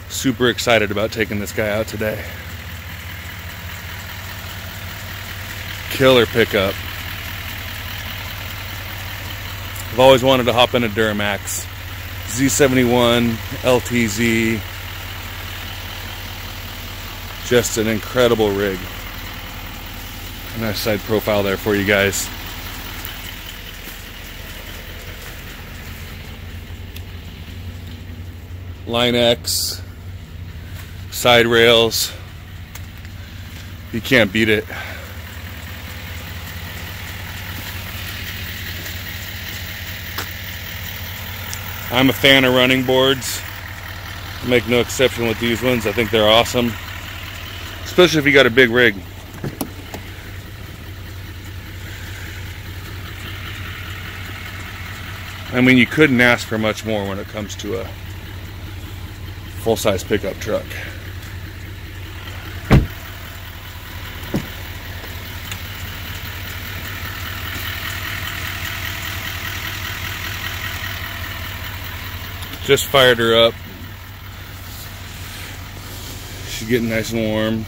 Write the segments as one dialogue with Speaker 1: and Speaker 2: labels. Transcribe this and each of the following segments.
Speaker 1: Super excited about taking this guy out today. Killer pickup. I've always wanted to hop in a Duramax. Z71 LTZ. Just an incredible rig. A nice side profile there for you guys. Line X, side rails. You can't beat it. I'm a fan of running boards. I make no exception with these ones. I think they're awesome, especially if you got a big rig. I mean, you couldn't ask for much more when it comes to a full-size pickup truck. Just fired her up. She's getting nice and warm.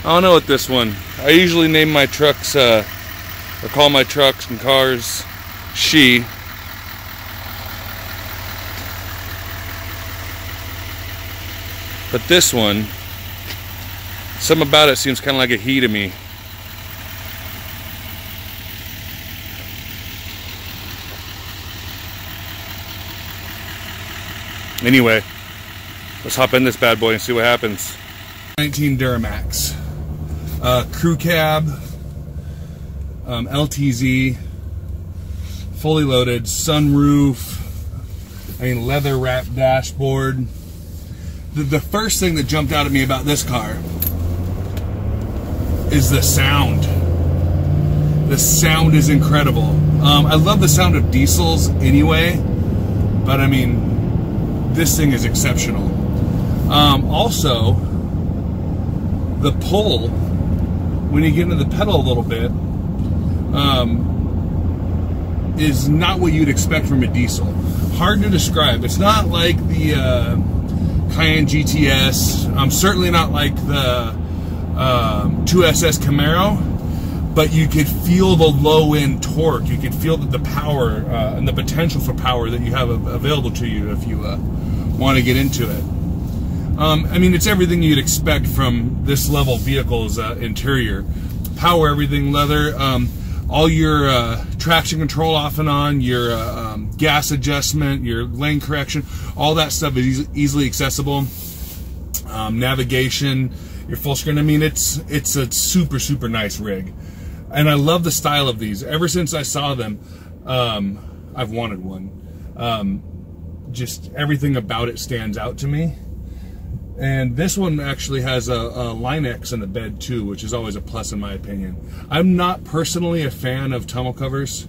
Speaker 1: I don't know with this one. I usually name my trucks, or call my trucks and cars she. But this one, something about it seems kind of like a he to me. Anyway, let's hop in this bad boy and see what happens. 19 Duramax. Crew cab, LTZ, fully loaded, sunroof, leather wrapped dashboard. The first thing that jumped out at me about this car is the sound. The sound is incredible. I love the sound of diesels anyway, but I mean, this thing is exceptional. Also, the pull, when you get into the pedal a little bit, is not what you'd expect from a diesel. Hard to describe. It's not like the Cayenne GTS. Certainly not like the 2SS Camaro, but you could feel the low-end torque. You could feel the power and the potential for power that you have available to you if you want to get into it. I mean, it's everything you'd expect from this level vehicle's interior. Power, everything leather, all your traction control off and on, your gas adjustment, your lane correction, all that stuff is easily accessible. Navigation, your full screen. I mean, it's a super, super nice rig. And I love the style of these. Ever since I saw them, I've wanted one. Just everything about it stands out to me. And this one actually has a Line X in the bed too, which is always a plus in my opinion. I'm not personally a fan of tonneau covers.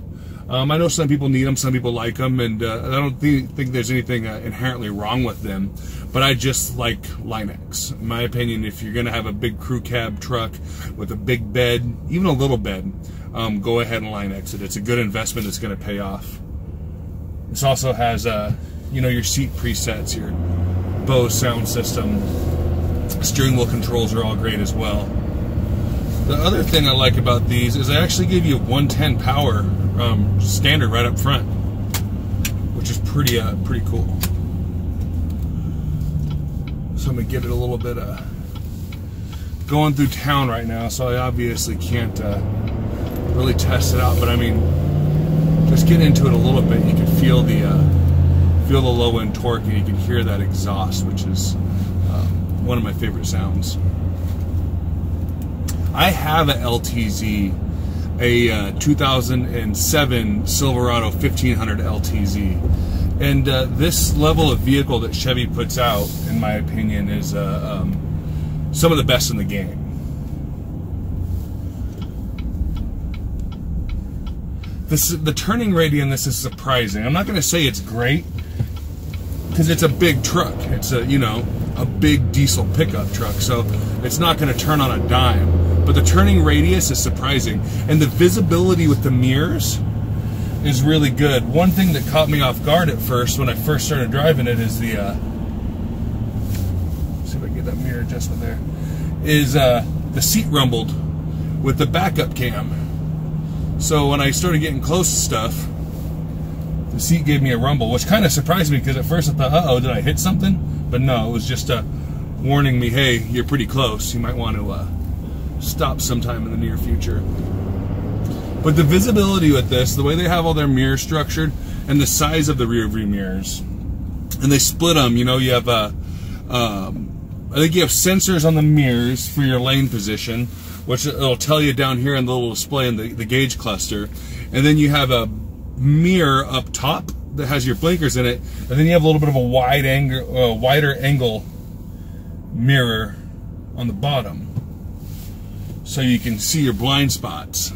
Speaker 1: I know some people need them, some people like them, and I don't think there's anything inherently wrong with them, but I just like Line X. In my opinion, if you're going to have a big crew cab truck with a big bed, even a little bed, go ahead and Line X it. It's a good investment that's going to pay off. This also has, you know, your seat presets, your Bose sound system, steering wheel controls are all great as well. The other thing I like about these is they actually give you 110 power standard right up front, which is pretty cool. So I'm gonna give it a little bit going through town right now, so I obviously can't really test it out, but I mean, just get into it a little bit, you can feel the low end torque, and you can hear that exhaust, which is one of my favorite sounds. I have a LTZ, a 2007 Silverado 1500 LTZ, and this level of vehicle that Chevy puts out, in my opinion, is some of the best in the game. The turning radius in this is surprising. I'm not going to say it's great, because it's a big truck. It's a, you know, a big diesel pickup truck, so it's not going to turn on a dime. but the turning radius is surprising, and the visibility with the mirrors is really good. One thing that caught me off guard at first when I first started driving it is the see if I can get that mirror adjustment there, is the seat rumbled with the backup cam. So when I started getting close to stuff, the seat gave me a rumble, which kind of surprised me, because at first I thought, uh-oh, did I hit something? But no, it was just warning me, hey, you're pretty close. You might want to stop sometime in the near future. But the visibility with this, the way they have all their mirrors structured, and the size of the rear view mirrors, and they split them, you know, you have I think you have sensors on the mirrors for your lane position, which it'll tell you down here in the little display in the gauge cluster. And then you have a mirror up top that has your blinkers in it, and then you have a little bit of a wider angle mirror on the bottom, so you can see your blind spots.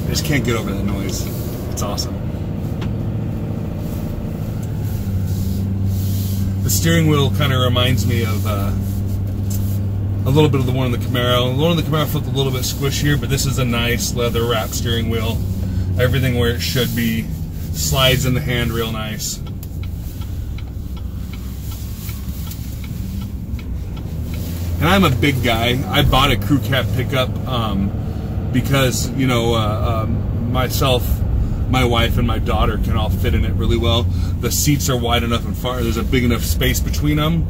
Speaker 1: I just can't get over that noise. It's awesome. The steering wheel kind of reminds me of a little bit of the one in the Camaro. The one in the Camaro felt a little bit squishier, but this is a nice leather wrap steering wheel. Everything where it should be. Slides in the hand real nice. And I'm a big guy. I bought a crew cab pickup because, you know, myself, my wife, and my daughter can all fit in it really well. The seats are wide enough and far. There's a big enough space between them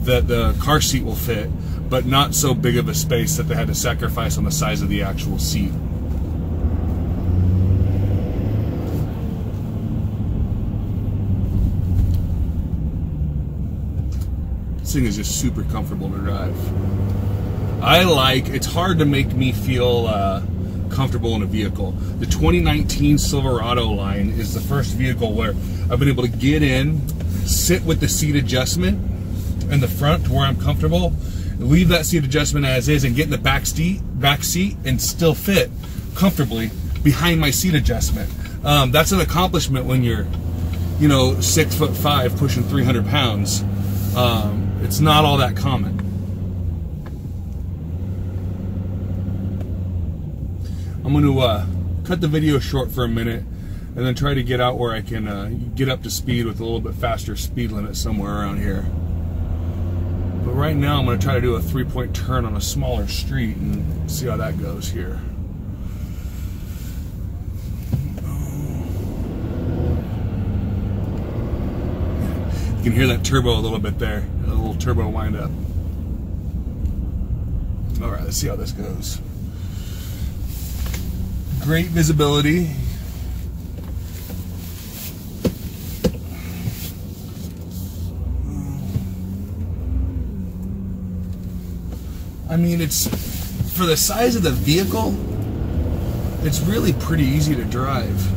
Speaker 1: that the car seat will fit, but not so big of a space that they had to sacrifice on the size of the actual seat. This thing is just super comfortable to drive. It's hard to make me feel comfortable in a vehicle. The 2019 Silverado line is the first vehicle where I've been able to get in, sit with the seat adjustment in the front to where I'm comfortable, leave that seat adjustment as is, and get in the back seat and still fit comfortably behind my seat adjustment. That's an accomplishment when you're, you know, 6'5", pushing 300 pounds. It's not all that common. I'm going to cut the video short for a minute and then try to get out where I can get up to speed with a little bit faster speed limit somewhere around here. But right now I'm going to try to do a 3-point turn on a smaller street and see how that goes here. You can hear that turbo a little bit there, a little turbo wind up. All right, let's see how this goes. Great visibility. I mean, it's, for the size of the vehicle, it's really pretty easy to drive.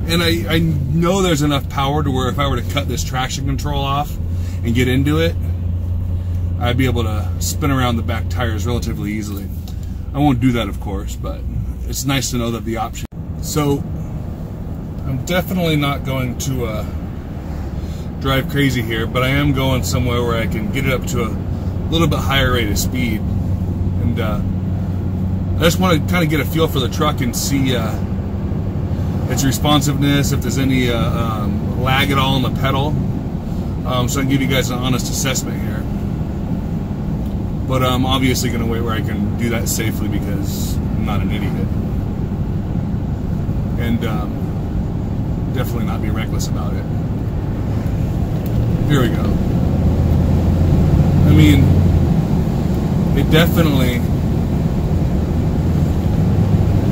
Speaker 1: And I know there's enough power to where if I were to cut this traction control off and get into it, I'd be able to spin around the back tires relatively easily. I won't do that, of course, but it's nice to know that the option. So I'm definitely not going to drive crazy here, but I am going somewhere where I can get it up to a little bit higher rate of speed. And I just want to kind of get a feel for the truck and see its responsiveness, if there's any lag at all on the pedal, so I can give you guys an honest assessment here. But I'm obviously going to wait where I can do that safely because I'm not an idiot. And definitely not be reckless about it. Here we go. I mean, it definitely,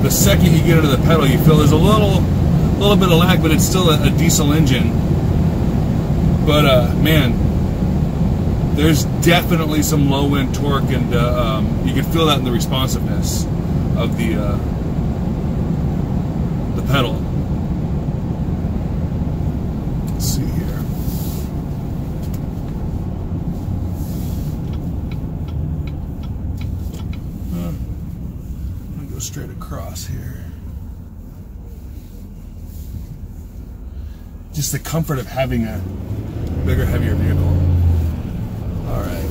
Speaker 1: the second you get into the pedal, you feel there's a little bit of lag, but it's still a diesel engine. But man, there's definitely some low end torque, and you can feel that in the responsiveness of the pedal. Let's see here. I'm gonna go straight across here. just the comfort of having a bigger, heavier vehicle. All right.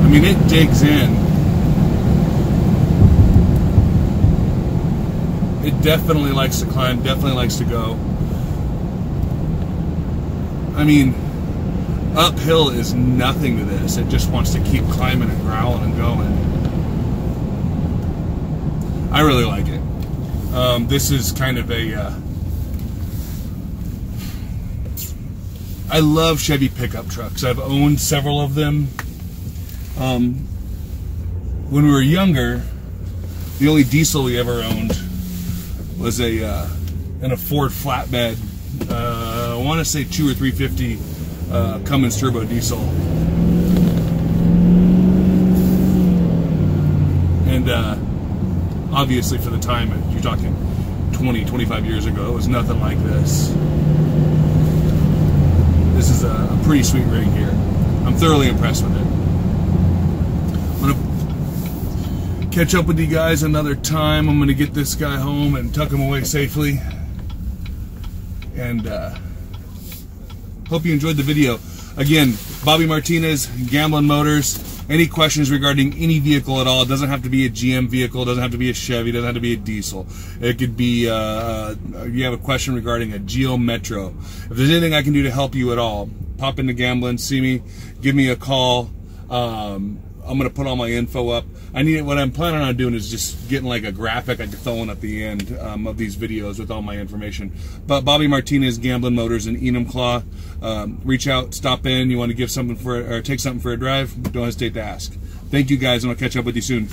Speaker 1: I mean, it digs in. It definitely likes to climb, definitely likes to go. I mean, uphill is nothing to this. It just wants to keep climbing and growling and going. I really like it. This is kind of a... I love Chevy pickup trucks. I've owned several of them. When we were younger, the only diesel we ever owned was in a Ford flatbed. I want to say 2 or 350 Cummins turbo diesel. And obviously for the time, you're talking 20, 25 years ago, it was nothing like this. This is a pretty sweet rig here. I'm thoroughly impressed with it. I'm going to catch up with you guys another time. I'm going to get this guy home and tuck him away safely. And hope you enjoyed the video. Again, Bobby Martinez, Gamblin Motors. Any questions regarding any vehicle at all? It doesn't have to be a GM vehicle. It doesn't have to be a Chevy. It doesn't have to be a diesel. It could be, you have a question regarding a Geo Metro. If there's anything I can do to help you at all, pop into Gamblin, see me, give me a call. I'm going to put all my info up. What I'm planning on doing is just getting like a graphic I can throw in at the end of these videos with all my information. But Bobby Martinez, Gamblin Motors in Enumclaw. Reach out, stop in. You want to give something or take something for a drive? Don't hesitate to ask. Thank you guys, and I'll catch up with you soon.